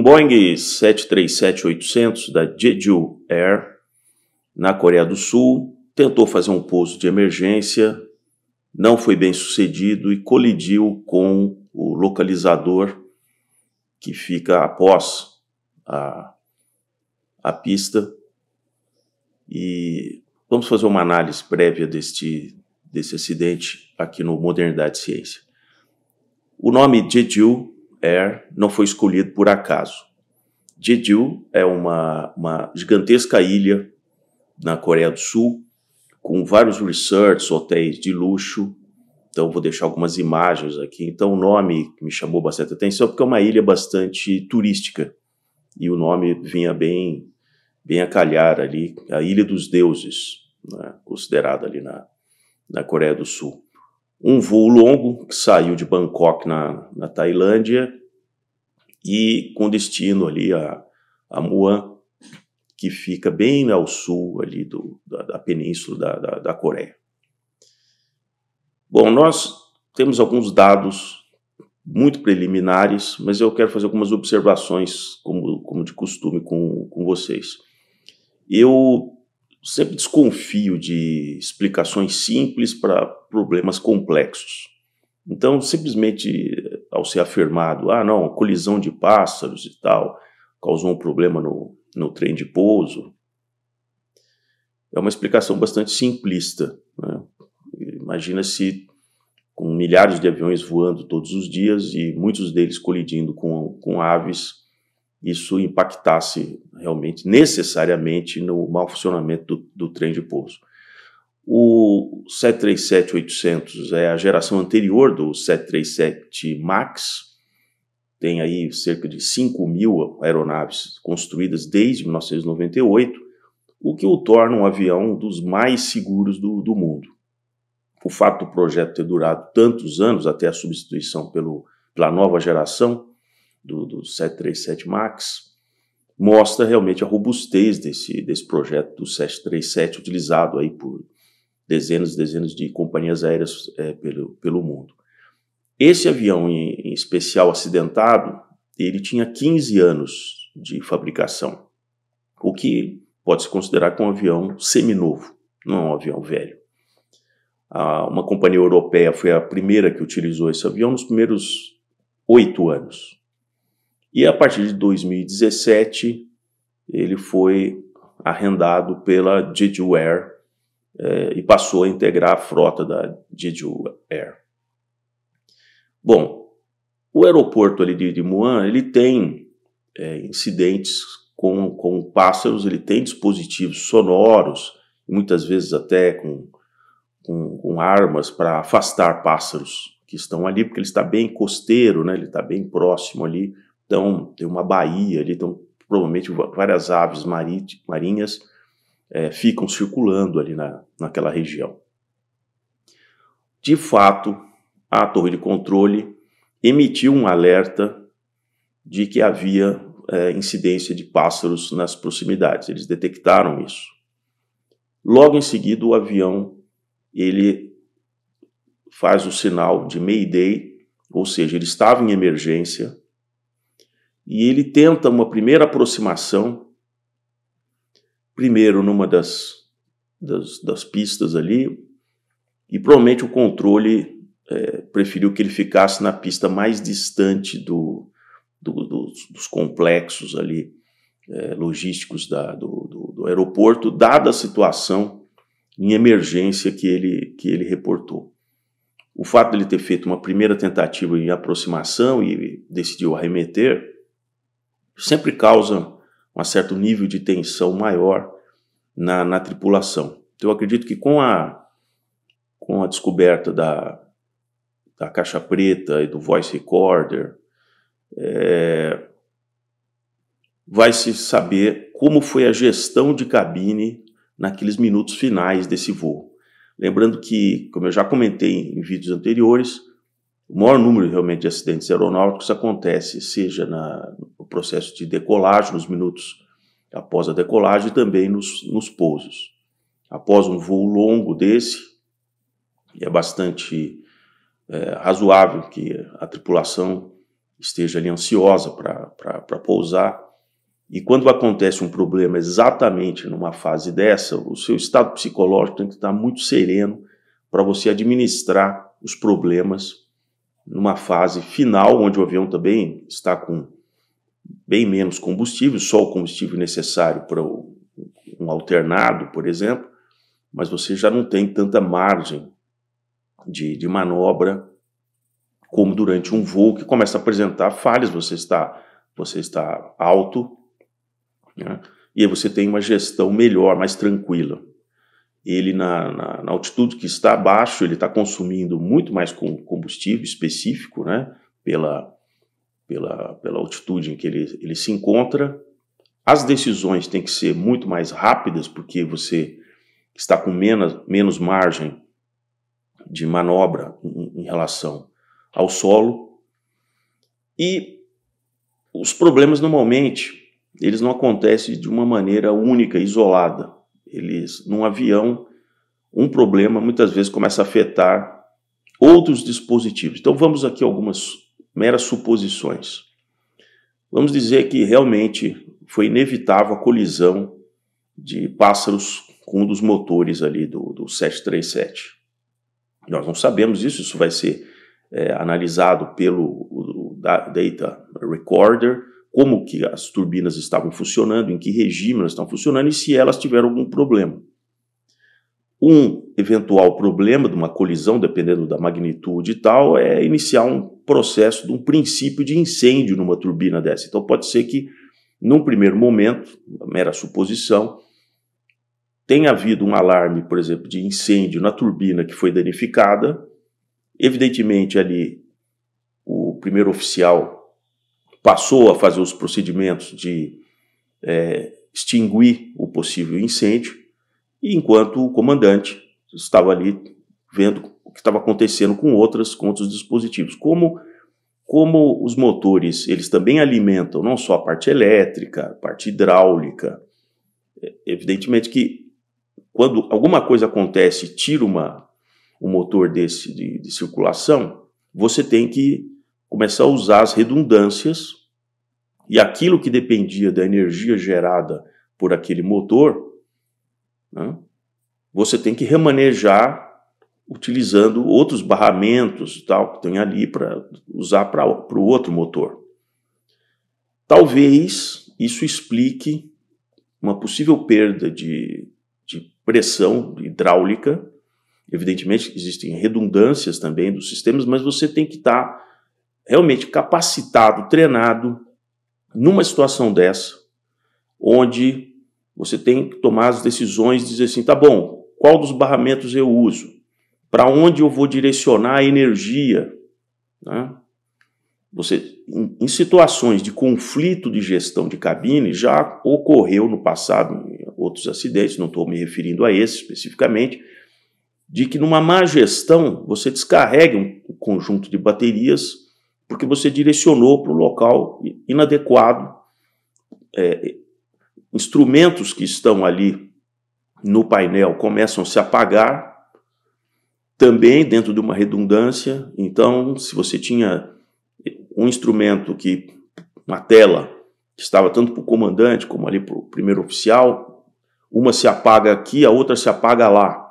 Boeing 737-800 da Jeju Air, na Coreia do Sul, tentou fazer um pouso de emergência, não foi bem sucedido e colidiu com o localizador que fica após a pista. E vamos fazer uma análise prévia desse acidente aqui no Modernidade e Ciência. O nome Jeju Air não foi escolhido por acaso. Jeju é uma gigantesca ilha na Coreia do Sul, com vários resorts, hotéis de luxo. Então vou deixar algumas imagens aqui. Então o nome me chamou bastante atenção porque é uma ilha bastante turística e o nome vinha bem a calhar ali, a Ilha dos Deuses, né, considerada ali na Coreia do Sul. Um voo longo que saiu de Bangkok na Tailândia e com destino ali a Muan, que fica bem ao sul ali da península da Coreia. Bom, nós temos alguns dados muito preliminares, mas eu quero fazer algumas observações, como de costume, com vocês. Eu sempre desconfio de explicações simples para problemas complexos. Então, simplesmente ao ser afirmado, não, colisão de pássaros e tal, causou um problema no trem de pouso, é uma explicação bastante simplista, né? Imagina se com milhares de aviões voando todos os dias e muitos deles colidindo com aves, isso impactasse realmente, necessariamente, no mau funcionamento do trem de pouso. O 737-800 é a geração anterior do 737 MAX, tem aí cerca de 5.000 aeronaves construídas desde 1998, o que o torna um avião dos mais seguros do mundo. O fato do projeto ter durado tantos anos até a substituição pela nova geração do 737 MAX mostra realmente a robustez desse projeto do 737 utilizado aí por dezenas e dezenas de companhias aéreas pelo mundo. Esse avião em especial acidentado, ele tinha 15 anos de fabricação, o que pode se considerar como um avião seminovo, não é um avião velho. Uma companhia europeia foi a primeira que utilizou esse avião nos primeiros 8 anos. E a partir de 2017, ele foi arrendado pela Jeju Air e passou a integrar a frota da Jeju Air. Bom, o aeroporto ali de Muan, ele tem incidentes com pássaros, ele tem dispositivos sonoros, muitas vezes até com armas para afastar pássaros que estão ali, porque ele está bem costeiro, né? Ele está bem próximo ali, então tem uma baía ali, então provavelmente várias aves marinhas ficam circulando ali naquela região. De fato, a torre de controle emitiu um alerta de que havia incidência de pássaros nas proximidades. Eles detectaram isso. Logo em seguida, o avião ele faz o sinal de Mayday, ou seja, ele estava em emergência, e ele tenta uma primeira aproximação, primeiro numa das pistas ali, e provavelmente o controle preferiu que ele ficasse na pista mais distante dos complexos ali, logísticos do aeroporto, dada a situação em emergência que ele reportou. O fato de ele ter feito uma primeira tentativa em aproximação e decidiu arremeter, sempre causa um certo nível de tensão maior na tripulação. Então eu acredito que com a descoberta da caixa preta e do voice recorder, vai se saber como foi a gestão de cabine naqueles minutos finais desse voo. Lembrando que, como eu já comentei em vídeos anteriores, o maior número realmente de acidentes aeronáuticos acontece seja no processo de decolagem, nos minutos após a decolagem e também nos pousos. Após um voo longo desse, é bastante razoável que a tripulação esteja ali ansiosa para pousar. E quando acontece um problema exatamente numa fase dessa, o seu estado psicológico tem que estar muito sereno para você administrar os problemas numa fase final, onde o avião também está com bem menos combustível, só o combustível necessário para um alternado, por exemplo, mas você já não tem tanta margem de manobra como durante um voo que começa a apresentar falhas, você está alto, né? E aí você tem uma gestão melhor, mais tranquila. Ele na altitude que está abaixo, ele está consumindo muito mais combustível específico, né? Pela altitude em que ele se encontra. As decisões têm que ser muito mais rápidas, porque você está com menos margem de manobra em relação ao solo. E os problemas, normalmente, eles não acontecem de uma maneira única, isolada. Num avião, um problema muitas vezes começa a afetar outros dispositivos. Então vamos aqui a algumas meras suposições. Vamos dizer que realmente foi inevitável a colisão de pássaros com um dos motores ali do 737. Nós não sabemos isso vai ser analisado pelo Data Recorder, como que as turbinas estavam funcionando, em que regime elas estão funcionando e se elas tiveram algum problema. Um eventual problema de uma colisão, dependendo da magnitude e tal, é iniciar um processo de um princípio de incêndio numa turbina dessa. Então pode ser que, num primeiro momento, uma mera suposição, tenha havido um alarme, por exemplo, de incêndio na turbina que foi danificada. Evidentemente, ali, o primeiro oficial passou a fazer os procedimentos de extinguir o possível incêndio, e enquanto o comandante estava ali vendo o que estava acontecendo com outros dispositivos. Como os motores, eles também alimentam não só a parte elétrica, a parte hidráulica, evidentemente que quando alguma coisa acontece, tira um motor desse de circulação, você tem que começar a usar as redundâncias, e aquilo que dependia da energia gerada por aquele motor, né, você tem que remanejar utilizando outros barramentos e tal, que tem ali para usar para o outro motor. Talvez isso explique uma possível perda de pressão hidráulica. Evidentemente existem redundâncias também dos sistemas, mas você tem que estar realmente capacitado, treinado, numa situação dessa, onde você tem que tomar as decisões e dizer assim, tá bom, qual dos barramentos eu uso? Para onde eu vou direcionar a energia? Né? Você, em situações de conflito de gestão de cabine, já ocorreu no passado, em outros acidentes, não estou me referindo a esse especificamente, de que numa má gestão você descarrega um conjunto de baterias porque você direcionou para o local inadequado. Instrumentos que estão ali no painel começam a se apagar, também dentro de uma redundância. Então, se você tinha um instrumento uma tela, que estava tanto para o comandante como ali para o primeiro oficial, uma se apaga aqui, a outra se apaga lá.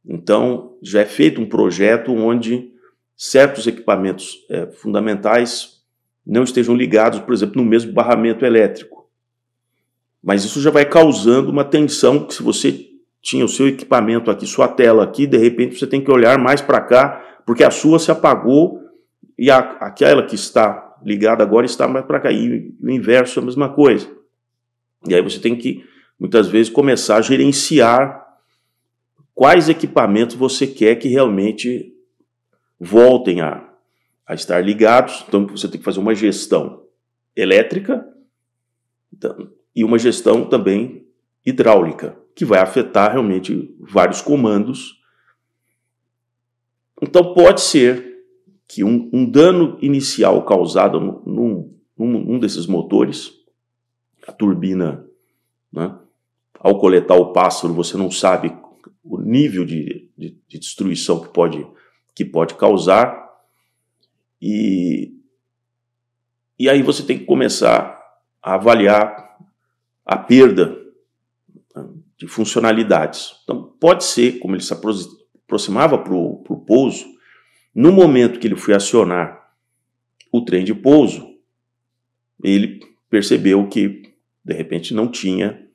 Então, já é feito um projeto onde certos equipamentos fundamentais não estejam ligados, por exemplo, no mesmo barramento elétrico. Mas isso já vai causando uma tensão, que se você tinha o seu equipamento aqui, sua tela aqui, de repente você tem que olhar mais para cá, porque a sua se apagou e aquela que está ligada agora está mais para cá. E o inverso é a mesma coisa. E aí você tem que, muitas vezes, começar a gerenciar quais equipamentos você quer que realmente voltem a estar ligados. Então você tem que fazer uma gestão elétrica e uma gestão também hidráulica, que vai afetar realmente vários comandos. Então pode ser que um dano inicial causado num desses motores, a turbina, né, ao coletar o pássaro, você não sabe o nível de destruição que pode causar, e E aí você tem que começar a avaliar a perda, né, de funcionalidades. Então, pode ser, como ele se aproximava para o pouso, no momento que ele foi acionar o trem de pouso, ele percebeu que, de repente, não tinha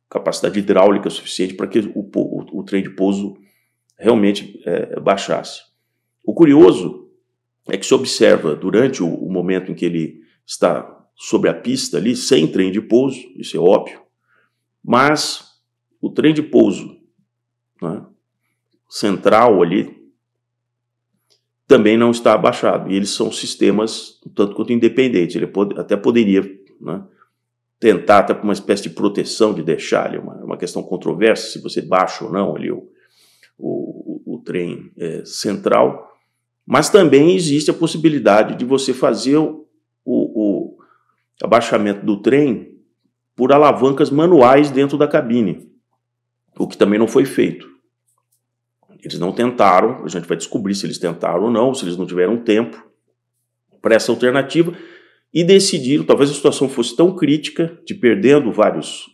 capacidade hidráulica suficiente para que o trem de pouso realmente baixasse. O curioso é que se observa durante o momento em que ele está sobre a pista ali, sem trem de pouso, isso é óbvio, mas o trem de pouso, né, central ali também não está abaixado, e eles são sistemas tanto quanto independentes. Ele até poderia, né, tentar até uma espécie de proteção, de deixar ali uma questão controversa, se você baixa ou não ali o trem central, mas também existe a possibilidade de você fazer o abaixamento do trem por alavancas manuais dentro da cabine, o que também não foi feito. Eles não tentaram, a gente vai descobrir se eles tentaram ou não, se eles não tiveram tempo para essa alternativa, e decidiram, talvez a situação fosse tão crítica, de perdendo vários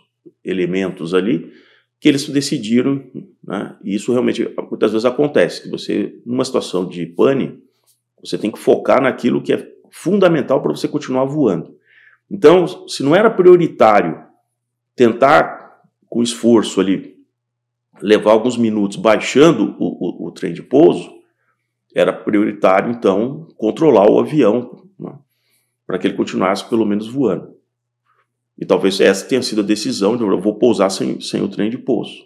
elementos ali, que eles decidiram, né, e isso realmente muitas vezes acontece, que você, numa situação de pane, você tem que focar naquilo que é fundamental para você continuar voando. Então, se não era prioritário tentar, com esforço ali, levar alguns minutos baixando o trem de pouso, era prioritário, então, controlar o avião, né, para que ele continuasse pelo menos voando. E talvez essa tenha sido a decisão de eu vou pousar sem o trem de pouso.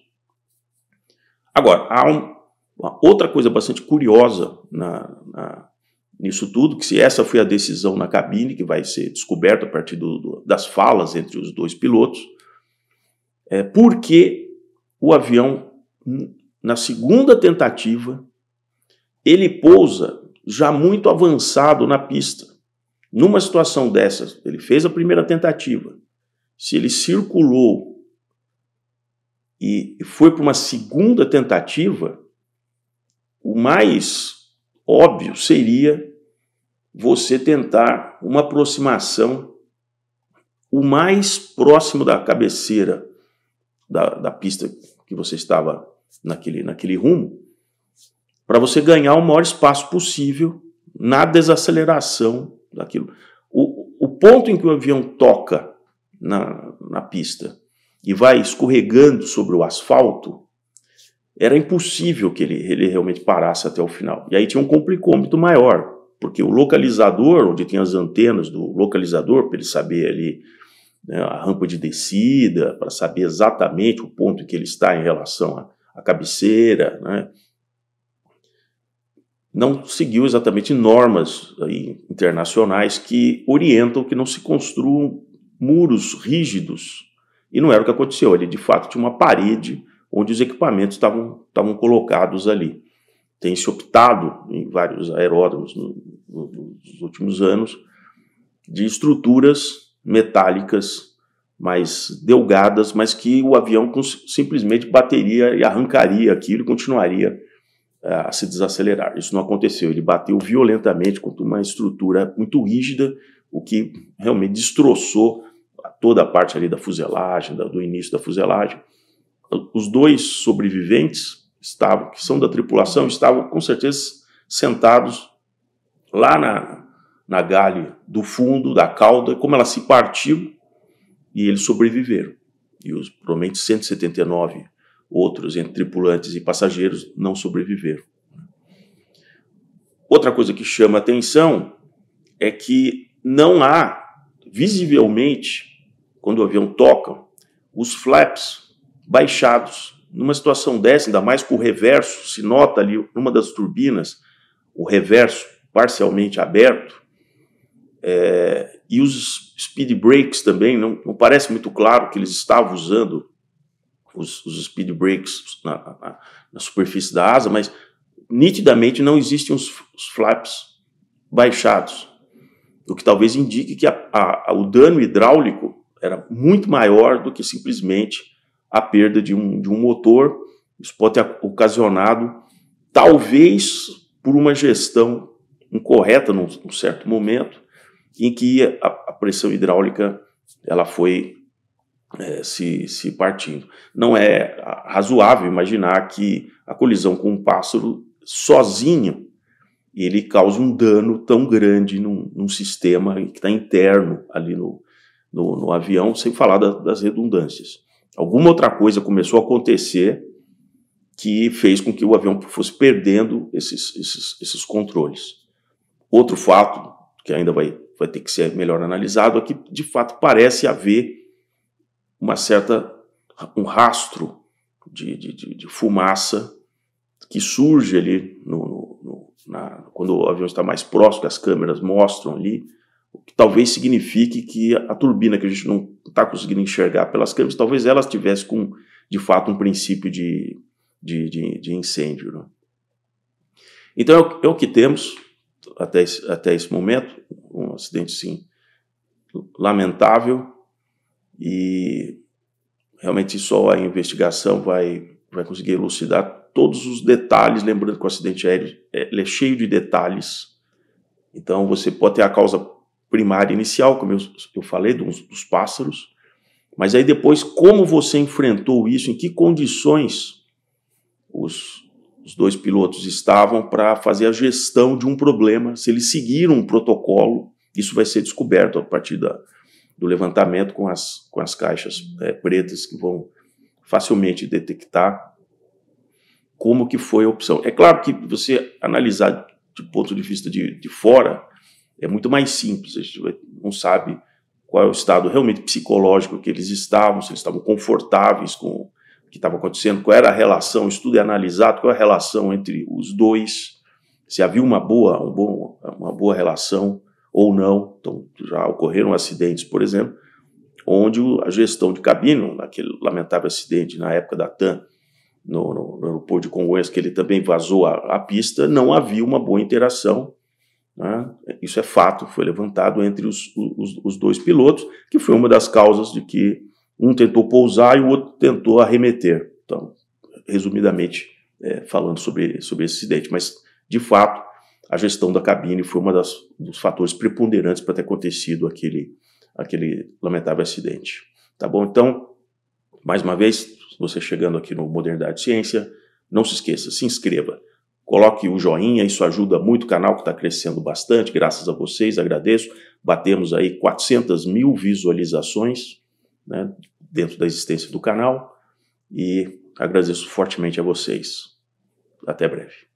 Agora, há uma outra coisa bastante curiosa nisso tudo, que se essa foi a decisão na cabine, que vai ser descoberta a partir das falas entre os dois pilotos, é porque o avião, na segunda tentativa, ele pousa já muito avançado na pista. Numa situação dessas, ele fez a primeira tentativa, se ele circulou e foi para uma segunda tentativa, o mais óbvio seria você tentar uma aproximação o mais próximo da cabeceira da pista que você estava naquele rumo, para você ganhar o maior espaço possível na desaceleração daquilo. O ponto em que o avião toca na pista e vai escorregando sobre o asfalto, era impossível que ele realmente parasse até o final. E aí tinha um complicômetro maior, porque o localizador, onde tem as antenas do localizador, para ele saber ali, né, a rampa de descida, para saber exatamente o ponto em que ele está em relação à cabeceira, né, não seguiu exatamente normas aí internacionais que orientam que não se construam muros rígidos. E não era o que aconteceu. Ele, de fato, tinha uma parede onde os equipamentos estavam colocados ali. Tem se optado em vários aeródromos nos últimos anos de estruturas metálicas mais delgadas, mas que o avião simplesmente bateria e arrancaria aquilo e continuaria a se desacelerar. Isso não aconteceu. Ele bateu violentamente contra uma estrutura muito rígida, o que realmente destroçou toda a parte ali da fuselagem, do início da fuselagem. Os dois sobreviventes que são da tripulação, estavam com certeza sentados lá na galha do fundo da cauda, como ela se partiu, e eles sobreviveram. E provavelmente 179 outros, entre tripulantes e passageiros, não sobreviveram. Outra coisa que chama atenção é que não há, visivelmente, quando o avião toca, os flaps baixados. Numa situação dessa, ainda mais com o reverso, se nota ali numa das turbinas, o reverso parcialmente aberto, e os speed brakes também, não parece muito claro que eles estavam usando os speed brakes na superfície da asa, mas nitidamente não existem os flaps baixados, o que talvez indique que o dano hidráulico era muito maior do que simplesmente a perda de um motor. Isso pode ter ocasionado, talvez por uma gestão incorreta num certo momento, em que a pressão hidráulica ela foi se partindo. Não é razoável imaginar que a colisão com um pássaro sozinho ele cause um dano tão grande num sistema que está interno ali no avião, sem falar das redundâncias. Alguma outra coisa começou a acontecer que fez com que o avião fosse perdendo esses controles. Outro fato, que ainda vai ter que ser melhor analisado, é que, de fato, parece haver um rastro de fumaça que surge ali quando o avião está mais próximo, que as câmeras mostram ali, o que talvez signifique que a turbina, que a gente não está conseguindo enxergar pelas câmeras, talvez ela estivesse com, de fato, um princípio de incêndio. Né? Então é o que temos até esse momento, um acidente, sim, lamentável, e realmente só a investigação vai conseguir elucidar todos os detalhes, lembrando que o acidente aéreo ele é cheio de detalhes. Então você pode ter a causa primária inicial, como eu falei, dos pássaros, mas aí depois como você enfrentou isso, em que condições os dois pilotos estavam para fazer a gestão de um problema, se eles seguiram um protocolo, isso vai ser descoberto a partir do levantamento com as caixas pretas, que vão facilmente detectar como que foi a opção. É claro que você analisar de ponto de vista de fora é muito mais simples, a gente não sabe qual é o estado realmente psicológico que eles estavam, se eles estavam confortáveis com o que estava acontecendo, qual era a relação, o estudo é analisado, qual é a relação entre os dois, se havia uma boa relação ou não. Então já ocorreram acidentes, por exemplo, onde a gestão de cabine, naquele lamentável acidente na época da TAM, no aeroporto de Congonhas, que ele também vazou a pista, não havia uma boa interação, né? Isso é fato, foi levantado entre os dois pilotos, que foi uma das causas de que um tentou pousar e o outro tentou arremeter. Então, resumidamente, falando sobre esse acidente, mas, de fato, a gestão da cabine foi dos fatores preponderantes para ter acontecido aquele lamentável acidente. Tá bom? Então, mais uma vez, você chegando aqui no Modernidade Ciência, não se esqueça, se inscreva, coloque o joinha, isso ajuda muito o canal que está crescendo bastante, graças a vocês, agradeço. Batemos aí 400 mil visualizações, né, dentro da existência do canal, e agradeço fortemente a vocês. Até breve.